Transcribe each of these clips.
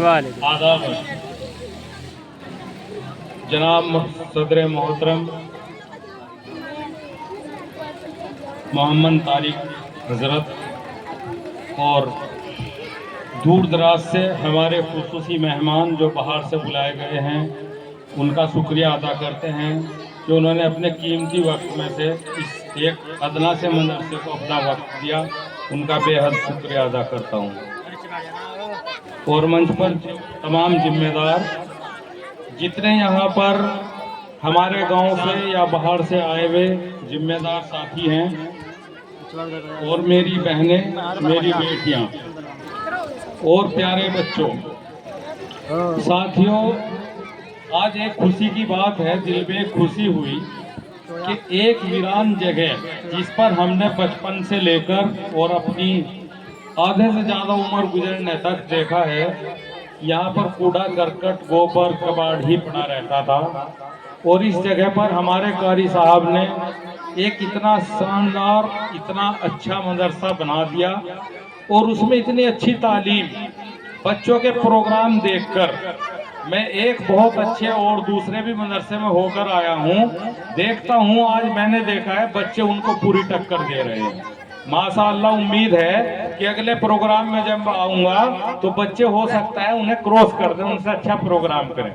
वालेकुम। आदाब जनाब सदर मोहतरम मोहम्मद तारिक हजरत और दूर दराज से हमारे खुसूसी मेहमान जो बाहर से बुलाए गए हैं, उनका शुक्रिया अदा करते हैं कि उन्होंने अपने कीमती वक्त में से इस एक अदना से मदरसे को अपना वक्त दिया। उनका बेहद शुक्रिया अदा करता हूँ। और मंच पर तमाम जिम्मेदार जितने यहाँ पर हमारे गांव से या बाहर से आए हुए जिम्मेदार साथी हैं और मेरी बहनें, मेरी बेटियां और प्यारे बच्चों, साथियों, आज एक खुशी की बात है, दिल में खुशी हुई कि एक वीरान जगह जिस पर हमने बचपन से लेकर और अपनी आधे से ज़्यादा उम्र गुजरने तक देखा है, यहाँ पर कूड़ा करकट गोबर कबाड़ ही पड़ा रहता था। और इस जगह पर हमारे कारी साहब ने एक इतना शानदार, इतना अच्छा मदरसा बना दिया और उसमें इतनी अच्छी तालीम, बच्चों के प्रोग्राम देखकर मैं एक बहुत अच्छे और दूसरे भी मदरसे में होकर आया हूँ, देखता हूँ आज मैंने देखा है बच्चे उनको पूरी टक्कर दे रहे हैं। माशाअल्लाह, उम्मीद है कि अगले प्रोग्राम में जब आऊँगा तो बच्चे हो सकता है उन्हें क्रॉस कर दें, उनसे अच्छा प्रोग्राम करें।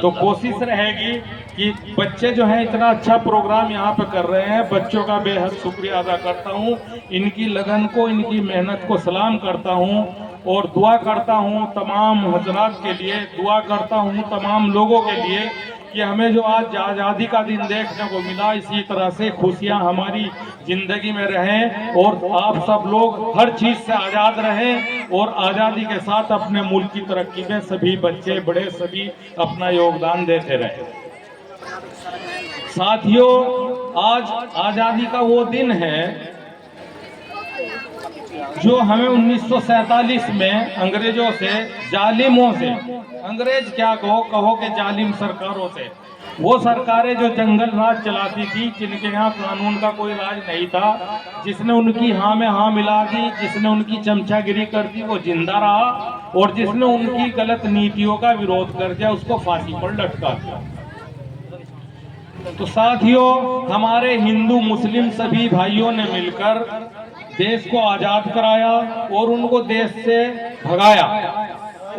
तो कोशिश रहेगी कि बच्चे जो हैं इतना अच्छा प्रोग्राम यहाँ पे कर रहे हैं, बच्चों का बेहद शुक्रिया अदा करता हूँ, इनकी लगन को, इनकी मेहनत को सलाम करता हूँ और दुआ करता हूँ तमाम हजरात के लिए, दुआ करता हूँ तमाम लोगों के लिए कि हमें जो आज आज़ादी का दिन देखने को मिला, इसी तरह से खुशियाँ हमारी ज़िंदगी में रहें और आप सब लोग हर चीज़ से आज़ाद रहें और आज़ादी के साथ अपने मुल्क की तरक्की में सभी बच्चे बड़े सभी अपना योगदान देते रहें। साथियों, आज आज़ादी का वो दिन है जो हमें 1947 में अंग्रेजों से, जालिमों से, अंग्रेज क्या कहो कि जालिम सरकारों से, वो सरकारें जो जंगल राज चलाती थी, जिनके यहाँ कानून का कोई राज नहीं था, जिसने उनकी हाँ में हाँ मिला दी, जिसने उनकी चमचागिरी कर दी वो जिंदा रहा और जिसने उनकी गलत नीतियों का विरोध कर दिया उसको फांसी पर लटका दिया। तो साथियों, हमारे हिंदू मुस्लिम सभी भाइयों ने मिलकर देश को आजाद कराया और उनको देश से भगाया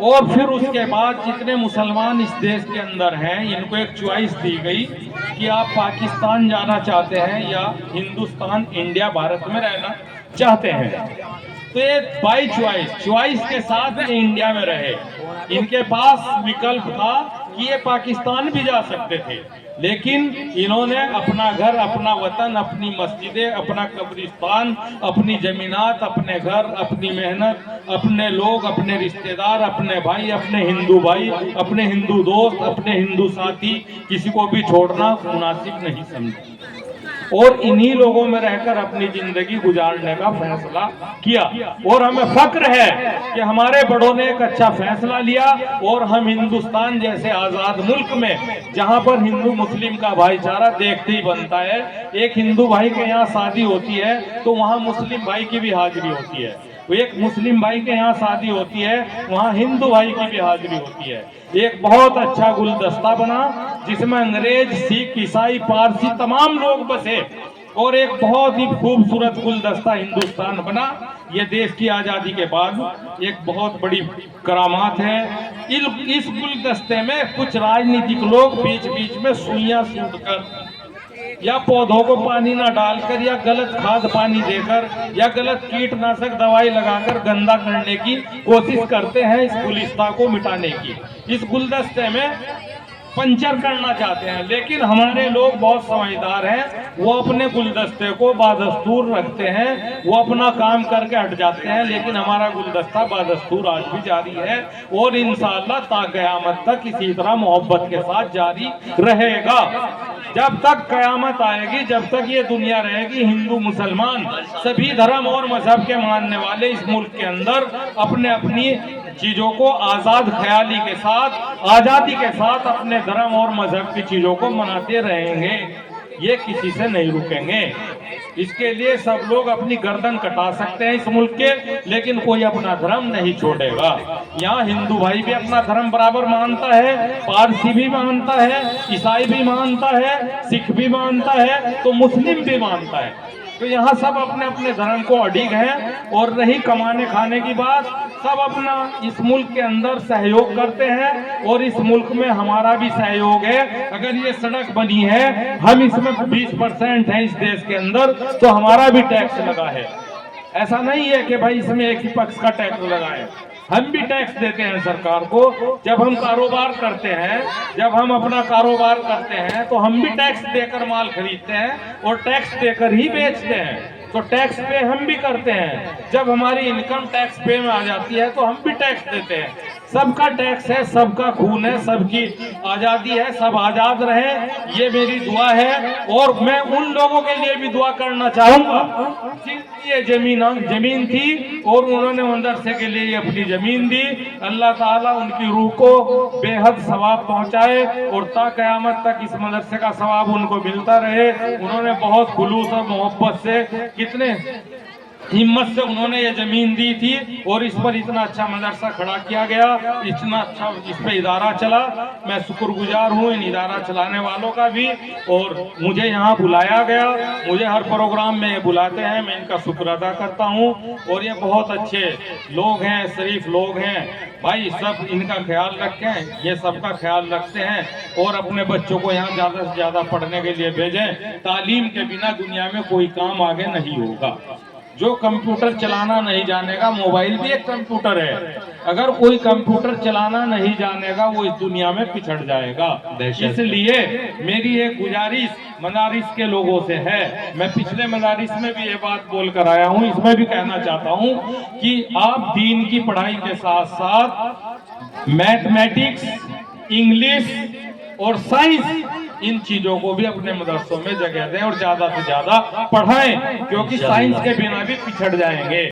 और फिर उसके बाद जितने मुसलमान इस देश के अंदर हैं, इनको एक चॉइस दी गई कि आप पाकिस्तान जाना चाहते हैं या हिंदुस्तान, इंडिया, भारत में रहना चाहते हैं। तो ये बाई चॉइस के साथ ये इंडिया में रहे। इनके पास विकल्प था कि ये पाकिस्तान भी जा सकते थे, लेकिन इन्होंने अपना घर, अपना वतन, अपनी मस्जिदें, अपना कब्रिस्तान, अपनी जमीनात, अपने घर, अपनी मेहनत, अपने लोग, अपने रिश्तेदार, अपने भाई, अपने हिंदू दोस्त, अपने हिंदू साथी, किसी को भी छोड़ना मुनासिब नहीं समझा और इन्हीं लोगों में रहकर अपनी जिंदगी गुजारने का फैसला किया। और हमें फक्र है कि हमारे बड़ों ने एक अच्छा फैसला लिया और हम हिंदुस्तान जैसे आजाद मुल्क में, जहां पर हिंदू मुस्लिम का भाईचारा देखते ही बनता है, एक हिंदू भाई के यहाँ शादी होती है तो वहां मुस्लिम भाई की भी हाजिरी होती है, एक मुस्लिम भाई के यहाँ शादी होती है वहाँ हिंदू भाई की भी हाजिरी होती है। एक बहुत अच्छा गुलदस्ता बना जिसमें अंग्रेज, सिख, ईसाई, पारसी तमाम लोग बसे और एक बहुत ही खूबसूरत गुलदस्ता हिंदुस्तान बना। ये देश की आज़ादी के बाद एक बहुत बड़ी करामात है। इस गुलदस्ते में कुछ राजनीतिक लोग बीच बीच में सुइयां सूंघकर या पौधों को पानी ना डालकर या गलत खाद पानी देकर या गलत कीटनाशक दवाई लगाकर गंदा करने की कोशिश करते हैं, इस गुलिस्ता को मिटाने की, इस गुलदस्ते में पंचर करना चाहते हैं। लेकिन हमारे लोग बहुत समझदार हैं, वो अपने गुलदस्ते को बादस्तूर रखते हैं, वो अपना काम करके हट जाते हैं, लेकिन हमारा गुलदस्ता बादस्तूर आज भी जारी है और इंशाअल्लाह ता क़यामत तक इसी तरह मोहब्बत के साथ जारी रहेगा। जब तक कयामत आएगी, जब तक ये दुनिया रहेगी, हिंदू मुसलमान सभी धर्म और मजहब के मानने वाले इस मुल्क के अंदर अपने अपनी चीजों को आजाद ख्याली के साथ, आजादी के साथ अपने धर्म और मजहब की चीजों को मनाते रहेंगे, ये किसी से नहीं रुकेंगे। इसके लिए सब लोग अपनी गर्दन कटा सकते हैं इस मुल्क के, लेकिन कोई अपना धर्म नहीं छोड़ेगा। यहाँ हिंदू भाई भी अपना धर्म बराबर मानता है, पारसी भी मानता है, ईसाई भी मानता है, सिख भी मानता है, तो मुस्लिम भी मानता है। तो यहाँ सब अपने अपने धर्म को अडिग हैं। और रही कमाने खाने की बात, सब अपना इस मुल्क के अंदर सहयोग करते हैं और इस मुल्क में हमारा भी सहयोग है। अगर ये सड़क बनी है, हम इसमें 20% है इस देश के अंदर, तो हमारा भी टैक्स लगा है। ऐसा नहीं है कि भाई इसमें एक ही पक्ष का टैक्स लगा है, हम भी टैक्स देते हैं सरकार को। जब हम कारोबार करते हैं, जब हम अपना कारोबार करते हैं, तो हम भी टैक्स देकर माल खरीदते हैं और टैक्स देकर ही बेचते हैं। तो टैक्स पे हम भी करते हैं। जब हमारी इनकम टैक्स पे में आ जाती है तो हम भी टैक्स देते हैं। सबका टैक्स है, सबका खून है, सबकी आज़ादी है, सब आज़ाद रहे, ये मेरी दुआ है। और मैं उन लोगों के लिए भी दुआ करना चाहूँगा जिनकी ये जमीन थी और उन्होंने मदरसे के लिए अपनी जमीन दी। अल्लाह ताला उनकी रूह को बेहद सवाब पहुँचाए और ता क़यामत तक इस मदरसे का सवाब उनको मिलता रहे। उन्होंने बहुत खुलूस और मोहब्बत से, कितने हिम्मत से उन्होंने ये जमीन दी थी और इस पर इतना अच्छा मदरसा खड़ा किया गया, इतना अच्छा इस पे इदारा चला। मैं शुक्रगुजार हूँ इन इदारा चलाने वालों का भी। और मुझे यहाँ बुलाया गया, मुझे हर प्रोग्राम में ये बुलाते हैं, मैं इनका शुक्र अदा करता हूँ। और ये बहुत अच्छे लोग हैं, शरीफ लोग हैं भाई, सब इनका ख्याल रखें, ये सबका ख्याल रखते हैं और अपने बच्चों को यहाँ ज़्यादा से ज़्यादा पढ़ने के लिए भेजें। तालीम के बिना दुनिया में कोई काम आगे नहीं होगा। जो कंप्यूटर चलाना नहीं जानेगा, मोबाइल भी एक कंप्यूटर है, अगर कोई कंप्यूटर चलाना नहीं जानेगा वो इस दुनिया में पिछड़ जाएगा। इसलिए मेरी एक गुजारिश मदारिस के लोगों से है, मैं पिछले मदारिस में भी ये बात बोल कर आया हूँ, इसमें भी कहना चाहता हूँ कि आप दीन की पढ़ाई के साथ साथ मैथमेटिक्स, इंग्लिश और साइंस, इन चीजों को भी अपने मदरसों में जगह दें और ज्यादा से ज्यादा पढ़ाएं, क्योंकि साइंस के बिना भी पिछड़ जाएंगे।